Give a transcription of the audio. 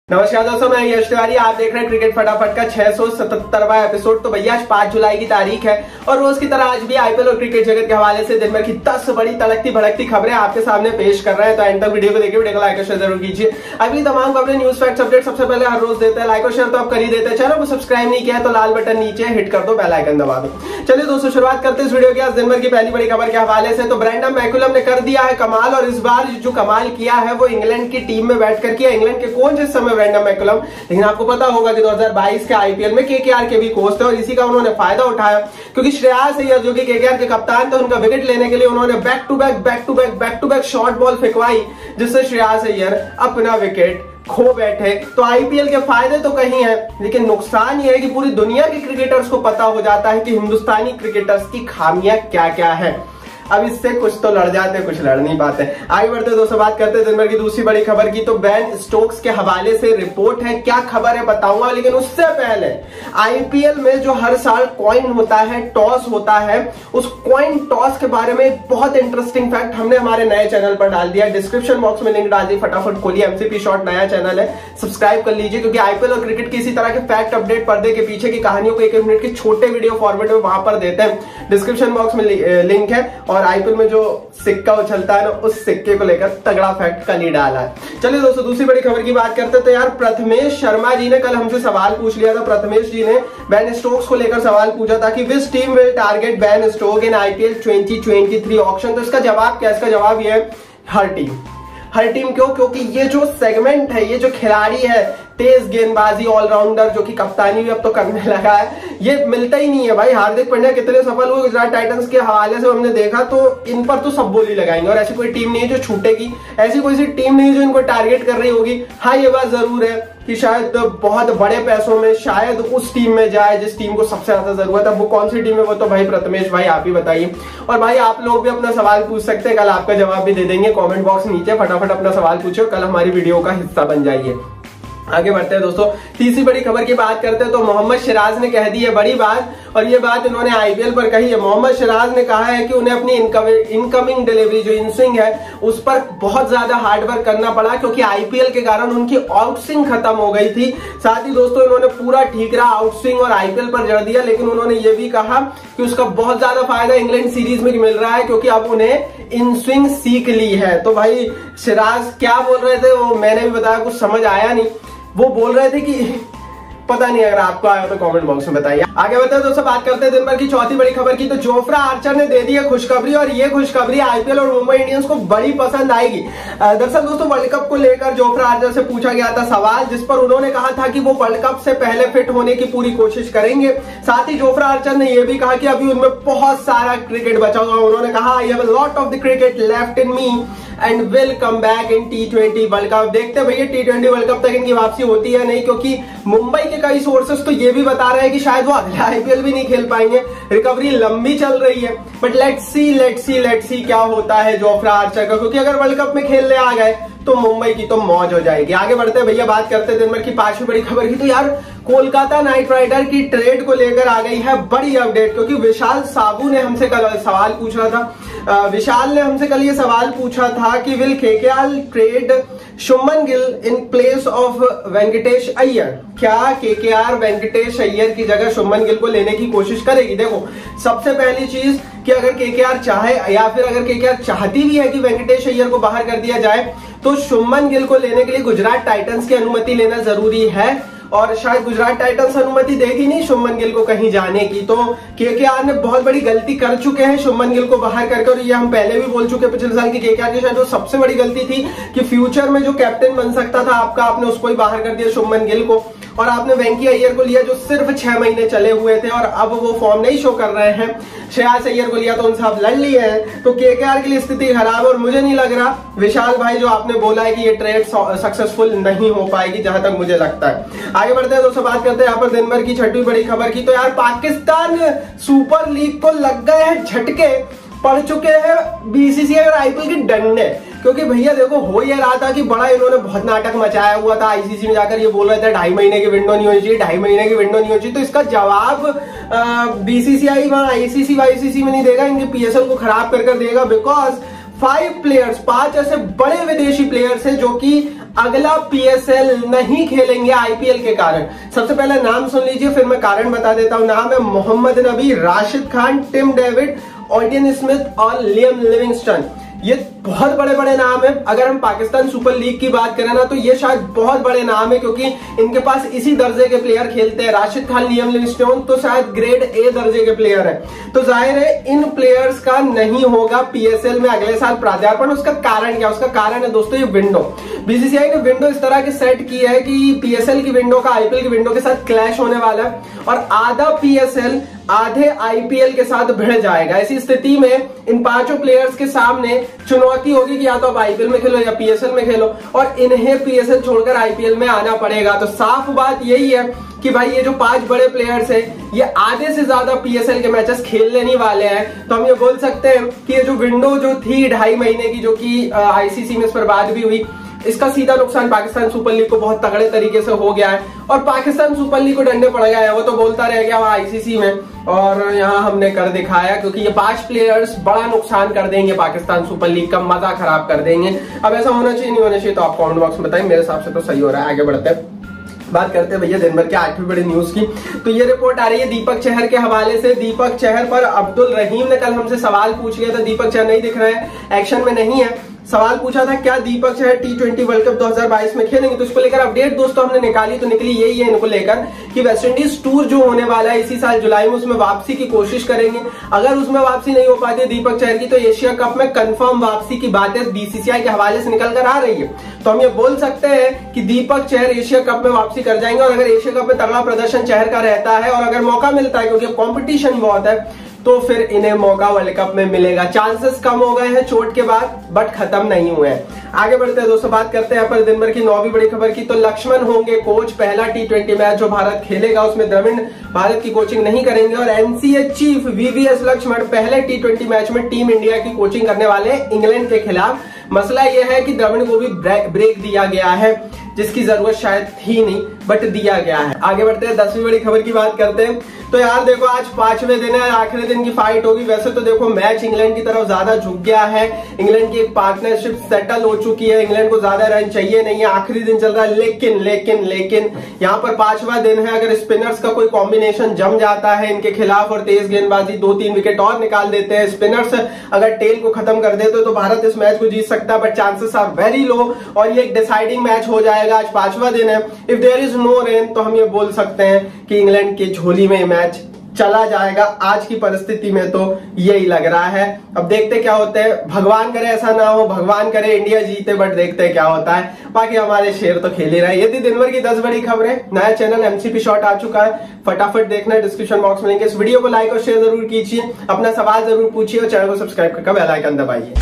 नमस्कार दोस्तों, मैं यश तिवारी। आप देख रहे हैं क्रिकेट फटाफट का 677वां एपिसोड। तो भैया आज 5 जुलाई की तारीख है और रोज की तरह आज भी आईपीएल और क्रिकेट जगत के हवाले से दिन भर की 10 बड़ी तड़कती भड़कती खबरें आपके सामने पेश कर रहे हैं। तो एंड तक वीडियो को देखिए, वीडियो को लाइक और शेयर जरूर कीजिए। अगली तमाम खबरें, न्यूज फैक्ट्स, अपडेट सबसे पहले हर रोज देते हैं। लाइक और शेयर तो आप कर ही देते हैं। चैनल को सब्सक्राइब नहीं किया है तो लाल बटन नीचे हिट कर दो, बेल आइकन दबा दो। चलिए दोस्तों, शुरुआत करते हैं इस वीडियो की आज दिन भर की पहली बड़ी खबर के हवाले से। तो ब्रेंडन मैकुलम ने कर दिया है कमाल, और इस बार जो कमाल किया है वो इंग्लैंड की टीम में बैठकर किया। इंग्लैंड के कोच इस समय ब्रेंडन मैकुलम, लेकिन आपको पता होगा कि 2022 के आईपीएल में केकेआर के भी कोच थे और इसी का उन्होंने फायदा उठाया, क्योंकि श्रेयस अय्यर जो कि केकेआर के कप्तान थे, उनका विकेट लेने के लिए उन्होंने back to back short ball फेंकवाई, जिससे श्रेयस अय्यर अपना विकेट खो बैठे। तो आईपीएल के फायदे तो कहीं है, लेकिन नुकसान यह है कि पूरी दुनिया के क्रिकेटर्स को पता हो जाता है कि हिंदुस्तानी क्रिकेटर्स की खामियां क्या क्या है। अब इससे कुछ तो लड़ जाते, कुछ लड़ नहीं पाते। आगे बढ़ते दोस्तों, बात करते हैं दिन भर की दूसरी बड़ी खबर की। तो बेन स्टोक्स के हवाले से रिपोर्ट है, क्या खबर है बताऊंगा, लेकिन उससे पहले आईपीएल में जो हर साल कॉइन होता है, टॉस होता है, उस कॉइन टॉस के बारे में एक बहुत इंटरेस्टिंग फैक्ट हमने हमारे नए चैनल पर डाल दिया। डिस्क्रिप्शन बॉक्स में लिंक डाल दी, फटाफट खोलिए। एमसीपी शॉट नया चैनल है, सब्सक्राइब कर लीजिए, क्योंकि आईपीएल और क्रिकेट की इसी तरह के फैक्ट अपडेट, पर्दे के पीछे की कहानियों को 1-1 मिनट के छोटे वीडियो फॉर्मेट में वहां पर देते हैं। डिस्क्रिप्शन बॉक्स में लिंक है। और आईपीएल में जो सिक्का उछलता है ना, उस सिक्के को लेकर तगड़ा फैक्ट कल ही डाला है। चलिए दोस्तों, दूसरी बड़ी खबर की बात करते हैं। तो यार, प्रथमेश शर्मा जी ने कल हमसे सवाल पूछ लिया था। प्रथमेश जी ने बेन स्टोक्स को लेकर सवाल पूछा था कि which team will target Ben Stokes in IPL 2023 auction. तो इसका जवाब क्या है? इसका जवाब ये है, हर टीम। हर टीम क्यों? क्योंकि ये जो सेगमेंट है, ये जो खिलाड़ी है, तेज गेंदबाजी ऑलराउंडर, जो कि कप्तानी भी अब तो करने लगा है, ये मिलता ही नहीं है भाई। हार्दिक पांड्या कितने सफल हुए गुजरात टाइटंस के हवाले से हमने देखा, तो इन पर तो सब बोली लगाएंगे और ऐसी कोई टीम नहीं है जो छूटेगी, ऐसी कोई सी टीम नहीं है जो इनको टारगेट कर रही होगी। हाँ, ये बात जरूर है कि शायद बहुत बड़े पैसों में शायद उस टीम में जाए जिस टीम को सबसे ज्यादा जरूरत है। वो कौन सी टीम है, वो तो भाई प्रथमेश भाई आप ही बताइए। और भाई आप लोग भी अपना सवाल पूछ सकते हैं, कल आपका जवाब भी दे देंगे। कमेंट बॉक्स नीचे फटाफट अपना सवाल पूछो, कल हमारी वीडियो का हिस्सा बन जाइए। आगे बढ़ते हैं दोस्तों, तीसरी बड़ी खबर की बात करते हैं। तो मोहम्मद सिराज ने कह दी है बड़ी बात, और ये बात इन्होंने आईपीएल पर कही है। मोहम्मद सिराज ने कहा है कि उन्हें अपनी इनकमिंग डिलीवरी जो इनस्विंग है, उस पर बहुत ज्यादा हार्डवर्क करना पड़ा, क्योंकि आईपीएल के कारण उनकी आउटस्विंग खत्म हो गई थी। साथ ही दोस्तों, इन्होंने पूरा ठीकरा आउटस्विंग और आईपीएल पर जड़ दिया, लेकिन उन्होंने ये भी कहा कि उसका बहुत ज्यादा फायदा इंग्लैंड सीरीज में मिल रहा है, क्योंकि अब उन्हें इनस्विंग सीख ली है। तो भाई सिराज क्या बोल रहे थे वो मैंने भी बताया, कुछ समझ आया नहीं। वो बोल रहे थे कि पता नहीं, अगर आपको आया तो कमेंट बॉक्स में बताइए। आगे बढ़ते हैं दोस्तों, बात करते हैं दिन भर की चौथी बड़ी खबर की। तो जोफ्रा आर्चर ने दे दी है खुशखबरी, और ये खुशखबरी आईपीएल और मुंबई इंडियंस को बड़ी पसंद आएगी। दरअसल दोस्तों, वर्ल्ड कप को लेकर जोफ्रा आर्चर से पूछा गया था सवाल, जिस पर उन्होंने कहा था कि वो वर्ल्ड कप से पहले फिट होने की पूरी कोशिश करेंगे। साथ ही जोफ्रा आर्चर ने यह भी कहा कि अभी उनमें बहुत सारा क्रिकेट बचा हुआ। उन्होंने कहा, I have a lot of the cricket left in me and will come back in T20 world cup. देखते हैं भैया T20 वर्ल्ड कप तक इनकी वापसी होती है नहीं, क्योंकि मुंबई के कई सोर्सेस तो ये भी बता रहे हैं कि शायद वो अगला आईपीएल भी नहीं खेल पाएंगे। रिकवरी लंबी चल रही है, बट लेट्स सी क्या होता है जोफ्रा आर्चर का, क्योंकि अगर वर्ल्ड कप में खेलने आ गए तो मुंबई की तो मौज हो जाएगी। आगे बढ़ते हैं भैया, बात करते हैं दिन भर की पांचवी बड़ी खबर की। तो यार, कोलकाता नाइट राइडर की ट्रेड को लेकर आ गई है बड़ी अपडेट, क्योंकि विशाल साबू ने हमसे कल सवाल पूछा था। विशाल ने हमसे कल ये सवाल पूछा था कि will KKR trade Shubman Gill in place of Venkatesh Iyer. क्या केकेआर वेंकटेश अय्यर की जगह शुभमन गिल को लेने की कोशिश करेगी? देखो, सबसे पहली चीज कि अगर केकेआर चाहे, या फिर अगर केकेआर चाहती भी है कि वेंकटेश अय्यर को बाहर कर दिया जाए, तो शुभमन गिल को लेने के लिए गुजरात टाइटंस की अनुमति लेना जरूरी है। और शायद गुजरात टाइटंस अनुमति देगी नहीं शुभमन गिल को कहीं जाने की। तो केकेआर ने बहुत बड़ी गलती कर चुके हैं शुभमन गिल को बाहर करके, और ये हम पहले भी बोल चुके पिछले साल की केकेआर की शायद जो सबसे बड़ी गलती थी कि फ्यूचर में जो कैप्टन बन सकता था आपका, आपने उसको ही बाहर कर दिया शुभमन गिल को, और आपने वेंकी अय्यर को लिया जो सिर्फ 6 महीने चले हुए थे और अब वो फॉर्म नहीं शो कर रहे हैं। श्रेयस अय्यर को लिया तो उनसे आप लड़ लिए हैं। तो केकेआर के लिए स्थिति खराब है, और मुझे नहीं लग रहा विशाल भाई जो आपने बोला है कि ये ट्रेड सक्सेसफुल नहीं हो पाएगी, जहां तक मुझे लगता है। आगे बढ़ते हैं दोस्तों, बात करते हैं यहाँ पर दिन भर की छठी बड़ी खबर की। तो यार, पाकिस्तान सुपर लीग को लग गए हैं झटके, पड़ चुके हैं बीसीसीआई और आईपीएल के डंडे, क्योंकि भैया देखो, हो ये रहा था कि बड़ा इन्होंने बहुत नाटक मचाया हुआ था। आईसीसी में जाकर ये बोल रहे थे 2.5 महीने की विंडो नहीं होनी चाहिए, 2.5 महीने की विंडो नहीं होनी चाहिए। तो इसका जवाब बीसीसीआई वहां आईसीसी वाईसीसी में नहीं देगा, इनके पीएसएल को खराब कर देगा। बिकॉज 5 प्लेयर्स, 5 ऐसे बड़े विदेशी प्लेयर्स हैं जो कि अगला पीएसएल नहीं खेलेंगे आईपीएल के कारण। सबसे पहले नाम सुन लीजिए, फिर मैं कारण बता देता हूं। नाम है Mohammad Nabi, Rashid Khan, Tim David, Odean Smith और लियम लिविंगस्टन। ये बहुत बड़े बड़े नाम है। अगर हम पाकिस्तान सुपर लीग की बात करें ना, तो ये शायद बहुत बड़े नाम है, क्योंकि इनके पास इसी दर्जे के प्लेयर खेलते हैं। राशिद खान, लियम लिविंगस्टन तो शायद ग्रेड ए दर्जे के प्लेयर है। तो जाहिर है इन प्लेयर्स का नहीं होगा पीएसएल में अगले साल प्राध्यापन। उसका कारण क्या? उसका कारण है दोस्तों ये विंडो। बीसीसीआई ने विंडो इस तरह की सेट की है कि पीएसएल की विंडो का आईपीएल की विंडो के साथ क्लैश होने वाला है और आधा पीएसएल आधे आईपीएल के साथ भिड़ जाएगा। ऐसी स्थिति में इन पांचों प्लेयर्स के सामने चुनौती होगी कि या तो आप आईपीएल में खेलो या पीएसएल में खेलो, और इन्हें पीएसएल छोड़कर आईपीएल में आना पड़ेगा। तो साफ बात यही है कि भाई ये जो 5 बड़े प्लेयर्स हैं ये आधे से ज्यादा पीएसएल के मैचेस खेल लेने वाले हैं। तो हम ये बोल सकते हैं कि ये जो विंडो जो थी 2.5 महीने की, जो कि आईसीसी में इस पर बात भी हुई, इसका सीधा नुकसान पाकिस्तान सुपर लीग को बहुत तगड़े तरीके से हो गया है। और पाकिस्तान सुपर लीग को डंडे पड़ गया है, वो तो बोलता रह गया वहां आईसीसी में, और यहाँ हमने कर दिखाया, क्योंकि ये 5 प्लेयर्स बड़ा नुकसान कर देंगे पाकिस्तान सुपर लीग का, मजा खराब कर देंगे। अब ऐसा होना चाहिए नहीं होना चाहिए तो आप कमेंट बॉक्स में बताइए। मेरे हिसाब से तो सही हो रहा है। आगे बढ़ते हैं, बात करते हैं भैया दिन भर के 8वीं बड़ी न्यूज की। तो ये रिपोर्ट आ रही है दीपक चहर के हवाले से। दीपक चहर पर अब्दुल रहीम ने कल हमसे सवाल पूछ लिया था। दीपक चहर नहीं दिख रहे हैं, एक्शन में नहीं है। सवाल पूछा था क्या Deepak Chahar T20 world cup 2022 में खेलेंगे। तो इसको लेकर अपडेट दोस्तों हमने निकाली, तो निकली यही है इनको लेकर कि वेस्टइंडीज टूर जो होने वाला है इसी साल जुलाई में, उसमें वापसी की कोशिश करेंगे। अगर उसमें वापसी नहीं हो पाती है दीपक चहर की, तो एशिया कप में कंफर्म वापसी की बातें बीसीसीआई के हवाले से निकल कर आ रही है। तो हम ये बोल सकते हैं कि दीपक चहर एशिया कप में वापसी कर जाएंगे। और अगर एशिया कप में तगड़ा प्रदर्शन चहर का रहता है और अगर मौका मिलता है, क्योंकि कॉम्पिटिशन बहुत है, तो फिर इन्हें मौका वर्ल्ड कप में मिलेगा। चांसेस कम हो गए हैं चोट के बाद, बट खत्म नहीं हुए हैं। आगे बढ़ते हैं दोस्तों, बात करते हैं यहाँ पर दिन भर की 9वीं बड़ी खबर की। तो लक्ष्मण होंगे कोच। पहला T20 मैच जो भारत खेलेगा उसमें द्रविड़ भारत की कोचिंग नहीं करेंगे, और एनसीए चीफ वीवीएस लक्ष्मण पहले T20 मैच में टीम इंडिया की कोचिंग करने वाले इंग्लैंड के खिलाफ। मसला यह है कि द्रविड़ को भी ब्रेक दिया गया है, जिसकी जरूरत शायद थी नहीं, बट दिया गया है। आगे बढ़ते हैं 10वीं बड़ी खबर की बात करते हैं। तो यार देखो, आज 5वें दिन है, आखिरी दिन की फाइट होगी। वैसे तो देखो मैच इंग्लैंड की तरफ ज्यादा झुक गया है। इंग्लैंड की एक पार्टनरशिप सेटल हो चुकी है, इंग्लैंड को ज्यादा रन चाहिए नहीं है, आखिरी दिन चल रहा है। लेकिन यहाँ पर 5वां दिन है। अगर स्पिनर्स का कोई कॉम्बिनेशन जम जाता है इनके खिलाफ और तेज गेंदबाजी 2-3 विकेट और निकाल देते हैं, स्पिनर्स अगर टेल को खत्म कर देते तो भारत इस मैच को जीत सकता है, but chances are very low और ये एक डिसाइडिंग मैच हो जाएगा। आज 5वां दिन है। If there is no rain, तो हम ये बोल सकते हैं कि इंग्लैंड की झोली में मैच चला जाएगा। आज की परिस्थिति में तो यही लग रहा है। अब देखते क्या होता है, भगवान करे ऐसा ना हो, भगवान करे इंडिया जीते, बट देखते क्या होता है। बाकी हमारे शेर तो खेल ही रहे। ये थी दिन भर की 10 बड़ी खबरें। नया चैनल एमसीपी शॉर्ट आ चुका है, फटाफट देखना है, डिस्क्रिप्शन बॉक्स में लिंक है। इस वीडियो को लाइक और शेयर जरूर कीजिए, अपना सवाल जरूर पूछिए और चैनल को सब्सक्राइब करके बेल आइकन दबाइए।